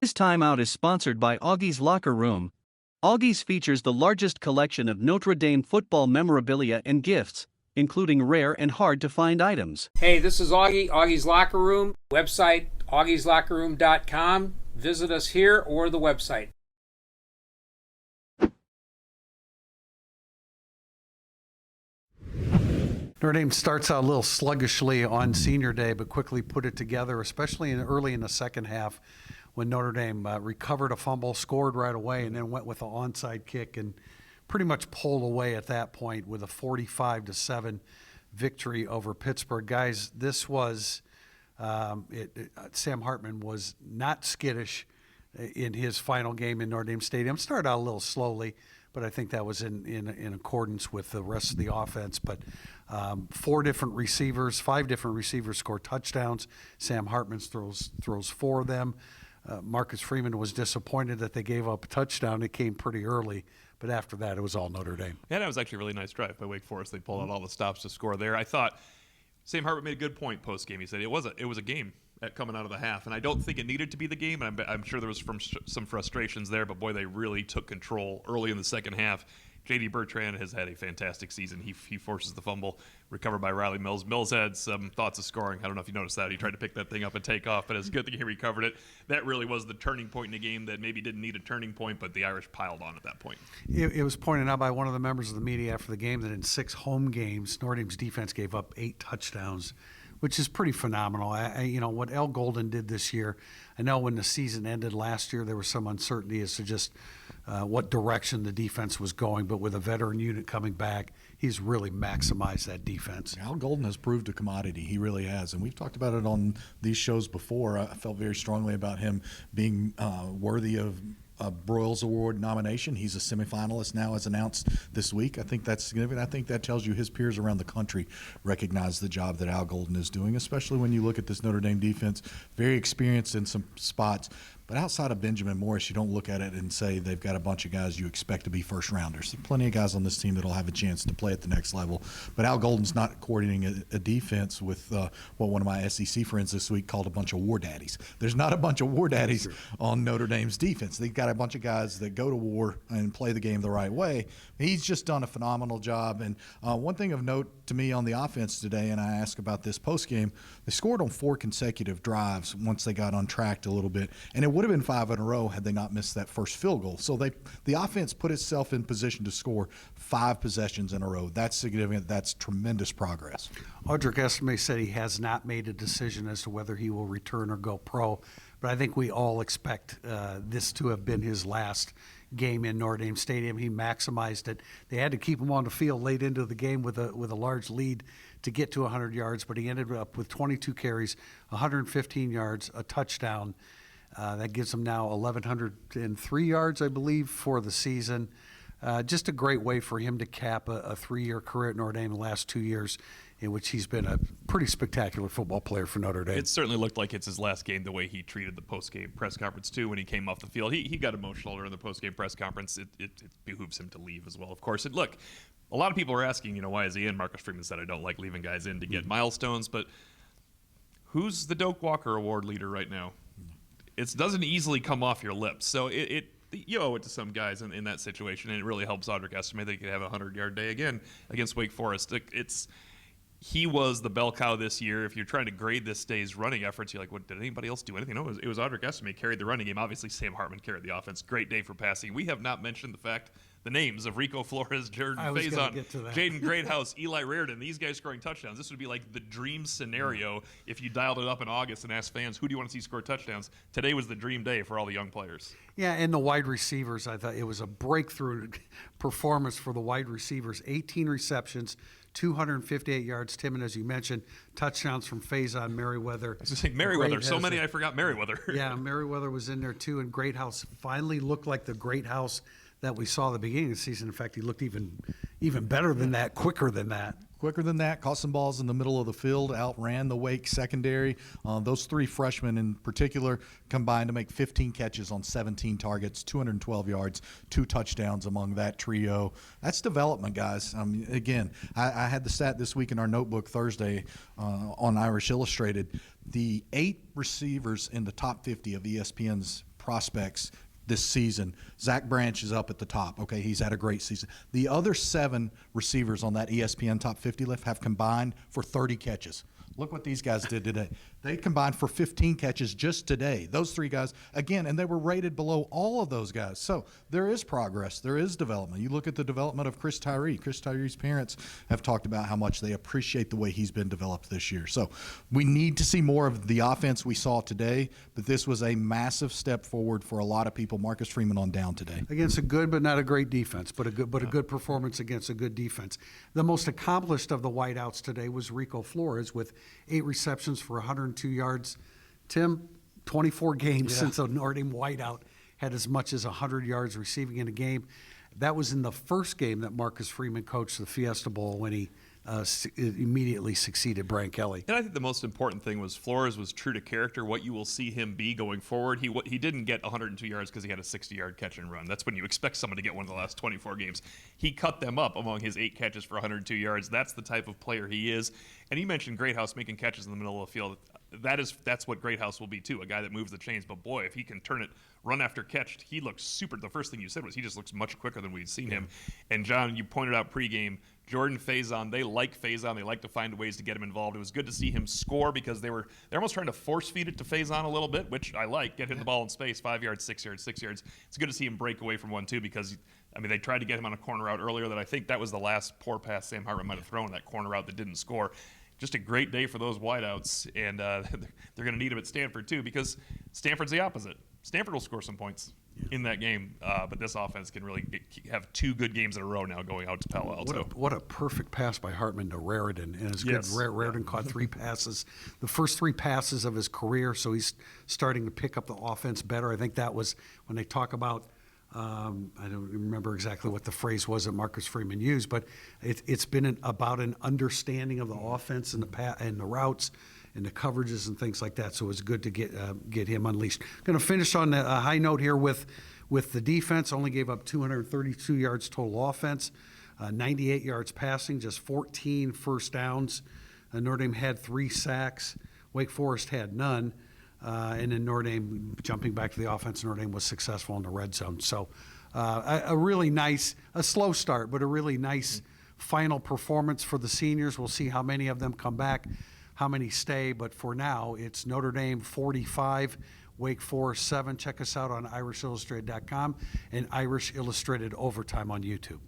This timeout is sponsored by Augie's Locker Room. Augie's features the largest collection of Notre Dame football memorabilia and gifts, including rare and hard-to-find items. Hey, this is Augie, Augie's Locker Room. Website, augieslockerroom.com. Visit us here or the website. Notre Dame starts out a little sluggishly on senior day, but quickly put it together, especially early in the second half when Notre Dame recovered a fumble, scored right away, and then went with an onside kick and pretty much pulled away at that point with a 45-7 victory over Pittsburgh. Guys, this was Sam Hartman was not skittish in his final game in Notre Dame Stadium. Started out a little slowly, but I think that was in accordance with the rest of the offense. But 5 different receivers scored touchdowns. Sam Hartman throws 4 of them. Marcus Freeman was disappointed that they gave up a touchdown. It came pretty early, but after that, it was all Notre Dame. Yeah, that was actually a really nice drive by Wake Forest. They pulled out all the stops to score there. I thought Sam Hartman made a good point post-game. He said it was a game coming out of the half, and I don't think it needed to be the game. And I'm sure there was some frustrations there, but boy, they really took control early in the second half. J.D. Bertrand has had a fantastic season. He forces the fumble, recovered by Riley Mills. Mills had some thoughts of scoring. I don't know if you noticed that. He tried to pick that thing up and take off, but it's a good thing he recovered it. That really was the turning point in the game that maybe didn't need a turning point, but the Irish piled on at that point. It was pointed out by one of the members of the media after the game that in 6 home games, Notre Dame's defense gave up 8 touchdowns, which is pretty phenomenal. What Al Golden did this year, I know when the season ended last year, there was some uncertainty as to just what direction the defense was going, but with a veteran unit coming back, he's really maximized that defense. Al Golden has proved a commodity. He really has, and we've talked about it on these shows before. I felt very strongly about him being worthy of a Broyles Award nomination. He's a semifinalist now, as announced this week. I think that's significant. I think that tells you his peers around the country recognize the job that Al Golden is doing, especially when you look at this Notre Dame defense. Very experienced in some spots. But outside of Benjamin Morris, you don't look at it and say they've got a bunch of guys you expect to be first-rounders. There are plenty of guys on this team that will have a chance to play at the next level. But Al Golden's not coordinating a defense with what one of my SEC friends this week called a bunch of war daddies. There's not a bunch of war daddies on Notre Dame's defense. They've got a bunch of guys that go to war and play the game the right way. He's just done a phenomenal job. And one thing of note to me on the offense today, and I asked about this post-game, they scored on 4 consecutive drives once they got untracked a little bit. And it would have been 5 in a row had they not missed that first field goal. So the offense put itself in position to score 5 possessions in a row. That's significant. That's tremendous progress. Audric Estime said he has not made a decision as to whether he will return or go pro, but I think we all expect this to have been his last game in Notre Dame Stadium. He maximized it. They had to keep him on the field late into the game with a large lead to get to 100 yards, but he ended up with 22 carries, 115 yards, a touchdown. That gives him now 1,103 yards, I believe, for the season. Just a great way for him to cap a 3-year career at Notre Dame in the last 2 years, in which he's been a pretty spectacular football player for Notre Dame. It certainly looked like it's his last game, the way he treated the post-game press conference, too, when he came off the field. He got emotional during the post-game press conference. It behooves him to leave as well, of course. And look, a lot of people are asking, why is he in? Marcus Freeman said, I don't like leaving guys in to get milestones, but who's the Doak Walker Award leader right now? It doesn't easily come off your lips. So you owe it to some guys in that situation, and it really helps Audric Estime that he could have a 100-yard day again against Wake Forest. He was the bell cow this year. If you're trying to grade this day's running efforts, you're like, what, did anybody else do anything? No, it was Audric Estime carried the running game. Obviously, Sam Hartman carried the offense. Great day for passing. We have not mentioned the names of Rico Flores, Jordan Faison, Jaden Greathouse, Eli Reardon, these guys scoring touchdowns. This would be like the dream scenario if you dialed it up in August and asked fans, who do you want to see score touchdowns? Today was the dream day for all the young players. Yeah, and the wide receivers, I thought it was a breakthrough performance for the wide receivers. 18 receptions, 258 yards. Tim, and as you mentioned, touchdowns from Faison, Merriweather. I was just saying Merriweather. So many I forgot Merriweather. Yeah, Merriweather was in there too, and Greathouse finally looked like the Greathouse that we saw at the beginning of the season. In fact, he looked even better than that, quicker than that. Quicker than that, caught some balls in the middle of the field, outran the Wake secondary. Those 3 freshmen in particular combined to make 15 catches on 17 targets, 212 yards, 2 touchdowns among that trio. That's development, guys. Again, I had the stat this week in our notebook Thursday on Irish Illustrated. The 8 receivers in the top 50 of ESPN's prospects this season. Zach Branch is up at the top. Okay, he's had a great season. The other 7 receivers on that ESPN Top 50 list have combined for 30 catches. Look what these guys did today. They combined for 15 catches just today. Those 3 guys, again, and they were rated below all of those guys. So there is progress. There is development. You look at the development of Chris Tyree. Chris Tyree's parents have talked about how much they appreciate the way he's been developed this year. So we need to see more of the offense we saw today, but this was a massive step forward for a lot of people. Marcus Freeman on down today. Against a good but not a great defense, but a good performance against a good defense. The most accomplished of the wideouts today was Rico Flores with 8 receptions for 102 yards. Tim, 24 games since a Notre Dame wideout had as much as 100 yards receiving in a game. That was in the first game that Marcus Freeman coached the Fiesta Bowl when he immediately succeeded Brian Kelly. And I think the most important thing was Flores was true to character, what you will see him be going forward. He didn't get 102 yards because he had a 60-yard catch and run. That's when you expect someone to get one of the last 24 games. He cut them up among his 8 catches for 102 yards. That's the type of player he is. And you mentioned Greathouse making catches in the middle of the field. That's what Greathouse will be too, a guy that moves the chains. But boy, if he can turn it run after catch, he looks super. The first thing you said was he just looks much quicker than we've seen him. And John, you pointed out pregame, Jordan Faison, they like Faison. They like to find ways to get him involved. It was good to see him score because they're almost trying to force feed it to Faison a little bit, which I like. Get him the ball in space, 5 yards, 6 yards, 6 yards. It's good to see him break away from one too because they tried to get him on a corner route earlier that I think that was the last poor pass Sam Hartman might have thrown, that corner route that didn't score. Just a great day for those wideouts, and they're going to need him at Stanford too because Stanford's the opposite. Stanford will score some points in that game, but this offense can really have 2 good games in a row now going out to Palo Alto. What a perfect pass by Hartman to Raridan, and it's good. Yes. Raridan caught 3 passes, the first 3 passes of his career, so he's starting to pick up the offense better. I think that was when they talk about I don't remember exactly what the phrase was that Marcus Freeman used, but it's been about an understanding of the offense and the routes and the coverages and things like that. So it was good to get him unleashed. Going to finish on a high note here with the defense. Only gave up 232 yards total offense, 98 yards passing, just 14 first downs. Notre Dame had 3 sacks. Wake Forest had none. And then Notre Dame, jumping back to the offense, Notre Dame was successful in the red zone. So a really nice, a slow start, but a really nice final performance for the seniors. We'll see how many of them come back, how many stay. But for now, it's Notre Dame 45, Wake Forest 7. Check us out on IrishIllustrated.com and Irish Illustrated Overtime on YouTube.